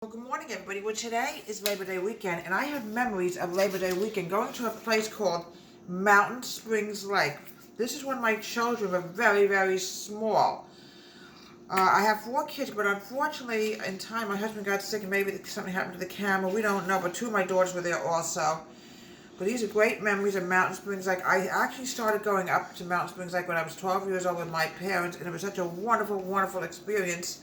Well, good morning, everybody. Well, today is Labor Day weekend, and I have memories of Labor Day weekend going to a place called Mountain Springs Lake. This is when my children were very, very small. I have 4 kids, but unfortunately, in time, my husband got sick, and maybe something happened to the camera. We don't know, but 2 of my daughters were there also. But these are great memories of Mountain Springs Lake. I actually started going up to Mountain Springs Lake when I was 12 years old with my parents, and it was such a wonderful, wonderful experience.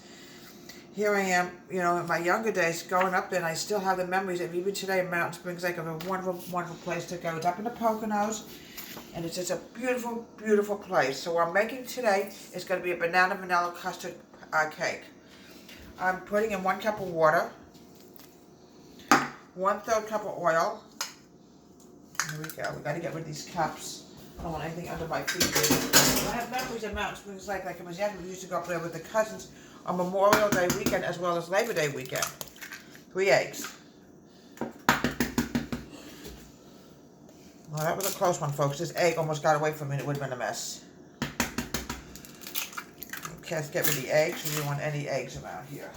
Here I am, in my younger days, going up there, and I still have the memories of even today Mountain Springs Lake of a wonderful, wonderful place to go. It's up in the Poconos, and it's just a beautiful, beautiful place. So what I'm making today is going to be a banana vanilla custard cake. I'm putting in 1 cup of water, 1/3 cup of oil. Here we go. We got to get rid of these cups. I don't want anything under my feet. I have memories of Mountain Springs Lake like it was yesterday. We used to go up there with the cousins on Memorial Day weekend as well as Labor Day weekend. 3 eggs. Well, that was a close one, folks. This egg almost got away from me and it would have been a mess. Okay, let's get rid of the eggs. We don't want any eggs around here.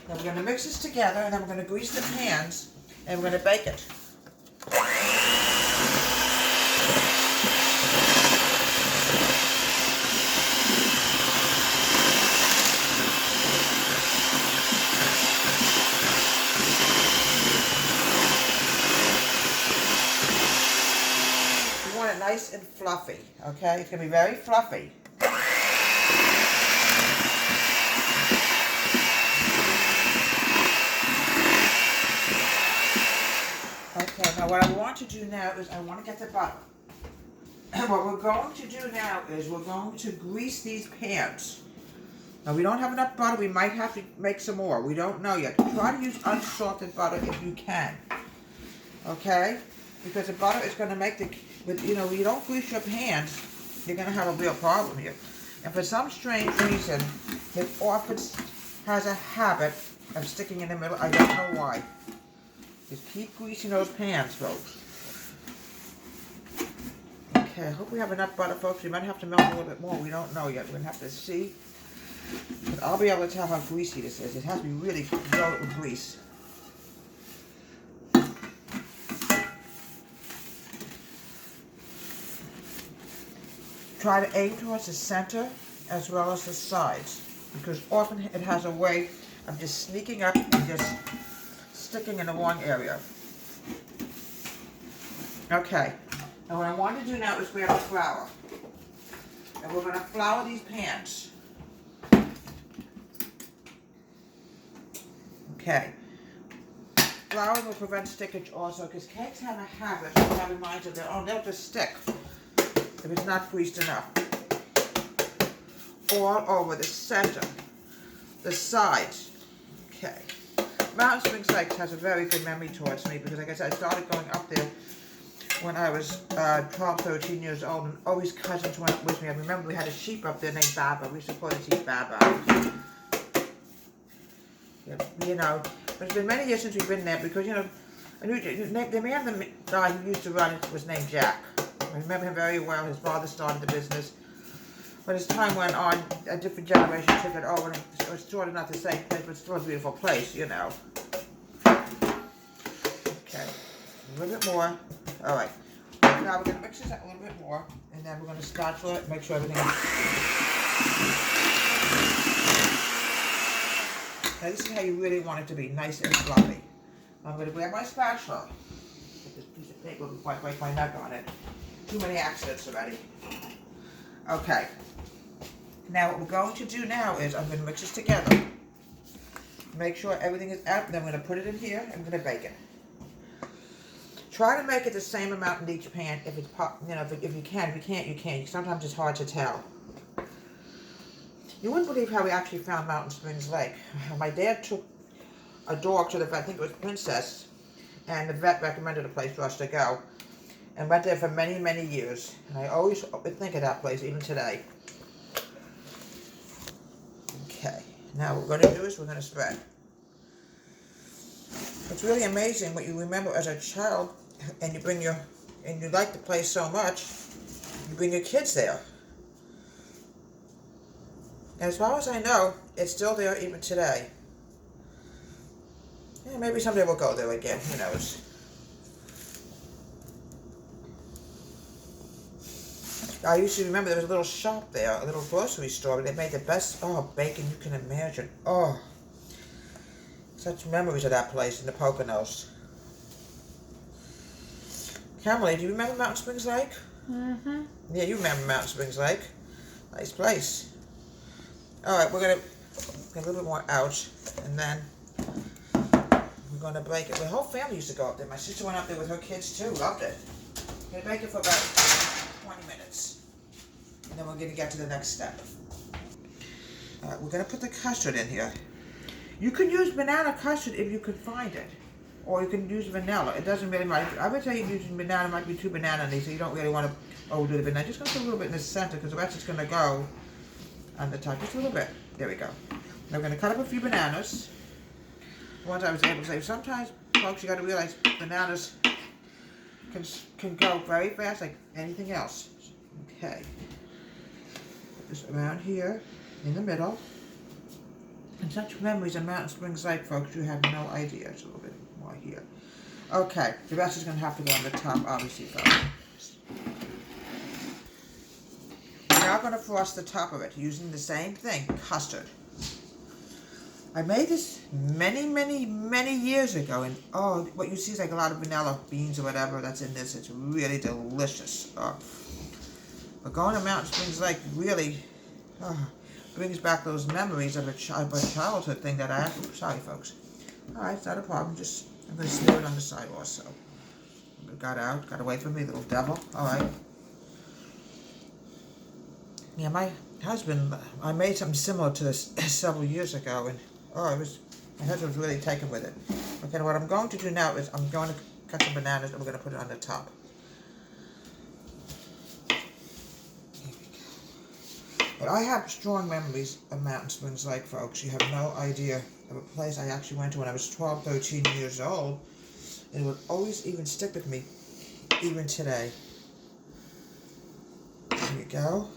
Now we're going to mix this together, and then we're going to grease the pans, and we're going to bake it. Nice and fluffy, okay? It's going to be very fluffy. Okay, now what I want to do now is I want to get the butter. And what we're going to do now is we're going to grease these pans. Now we don't have enough butter. We might have to make some more. We don't know yet. Try to use unsalted butter if you can. Okay? Because the butter is going to make the, you don't grease your pans, you're going to have a real problem here. And for some strange reason, it often has a habit of sticking in the middle. I don't know why. Just keep greasing those pans, folks. Okay, I hope we have enough butter, folks. We might have to melt a little bit more. We don't know yet. We're going to have to see. But I'll be able to tell how greasy this is. It has to be really loaded with grease. Try to aim towards the center as well as the sides, because often it has a way of just sneaking up and just sticking in the wrong area. Okay, now what I want to do now is grab the flour, and we're going to flour these pans. Okay, flour will prevent stickage also, because cakes have a habit of having minds of their own. They'll just stick if it's not greased enough. All over the center, the sides. Okay. Mountain Springs Lake has a very good memory towards me because, like I said, I started going up there when I was 12, 13 years old, and always cousins went up with me. I remember we had a sheep up there named Baba. We used to call the sheep Baba. Yeah, but it's been many years since we've been there because, I knew the man who used to run it was named Jack. I remember him very well. His father started the business. But as time went on, a different generation took it over, and it was sort of not the same place, but still a beautiful place, Okay, a little bit more. All right. Now we're going to mix this up a little bit more, and then we're going to spatula it, make sure everything is... Now this is how you really want it to be, nice and fluffy. I'm going to grab my spatula. Get this piece of paper before I break my neck on it. Too many accidents already. Okay. Now what we're going to do now is I'm going to mix this together. Make sure everything is out, and then I'm going to put it in here and I'm going to bake it. Try to make it the same amount in each pan if it's if you can. If you can't, you can't. Sometimes it's hard to tell. You wouldn't believe how we actually found Mountain Springs Lake. My dad took a dog to the vet, I think it was Princess, and the vet recommended a place for us to go. And went there for many, many years. And I always think of that place, even today. Okay, now what we're going to do is we're going to spread. It's really amazing what you remember as a child, and you like the place so much, you bring your kids there. And as far as I know, it's still there even today. Yeah, maybe someday we'll go there again. Who knows? I used to remember there was a little shop there, a little grocery store, and they made the best, bacon you can imagine. Oh, such memories of that place in the Poconos. Kamala, do you remember Mountain Springs Lake? Mm-hmm. Yeah, you remember Mountain Springs Lake. Nice place. Alright, we're going to get a little bit more out, and then we're going to bake it. The whole family used to go up there. My sister went up there with her kids too, loved it. We're going to bake it for about 20 minutes. And then we're going to get to the next step. Alright, we're going to put the custard in here. You can use banana custard if you could find it. Or you can use vanilla. It doesn't really matter. I would tell you using banana might be too banana-y, so you don't really want to overdo the banana. Just going to put a little bit in the center because the rest is going to go on the top. Just a little bit. There we go. Now we're going to cut up a few bananas. Once I was able to say, sometimes, folks, you got to realize bananas can go very fast like anything else. Okay. Put this around here in the middle. And such memories of Mountain Springs Lake, folks, you have no idea. It's a little bit more here. Okay, the rest is going to have to go on the top, obviously, folks. We're now going to frost the top of it using the same thing, custard. I made this many years ago, and what you see is like a lot of vanilla beans or whatever that's in this. It's really delicious. But going to Mountain Springs Lake really brings back those memories of a childhood thing that I sorry, folks. Alright, it's not a problem. I'm going to smear it on the side also. Got away from me, little devil. Alright. Yeah, my husband, I made something similar to this several years ago, and my husband was really taken with it. Okay, what I'm going to do now is I'm going to cut some bananas and we're going to put it on the top. But I have strong memories of Mountain Springs Lake, folks. You have no idea of a place I actually went to when I was 12, 13 years old. And it would always even stick with me, even today. There you go.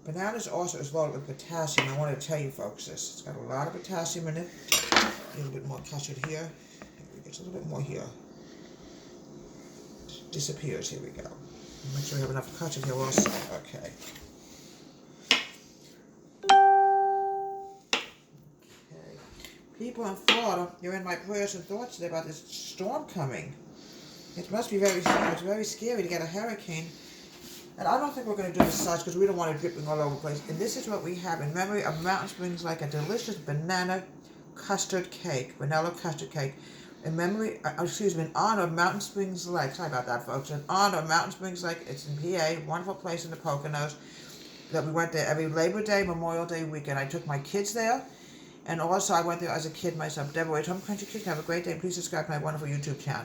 Bananas also is loaded with potassium. I wanted to tell you folks this. It's got a lot of potassium in it. A little bit more custard here. It's a little bit more here. It disappears. Here we go. Make sure we have enough custard here also. Okay. People in Florida, you're in my prayers and thoughts today about this storm coming. It must be very scary. It's very scary to get a hurricane. And I don't think we're going to do this size because we don't want it dripping all over the place. And this is what we have in memory of Mountain Springs Lake, a delicious banana custard cake, vanilla custard cake. In memory, in honor of Mountain Springs Lake. Sorry about that, folks. In honor of Mountain Springs Lake, it's in PA, wonderful place in the Poconos. That we went there every Labor Day, Memorial Day weekend. I took my kids there, and also I went there as a kid myself. Deborah, Home Country Kids, have a great day. Please subscribe to my wonderful YouTube channel.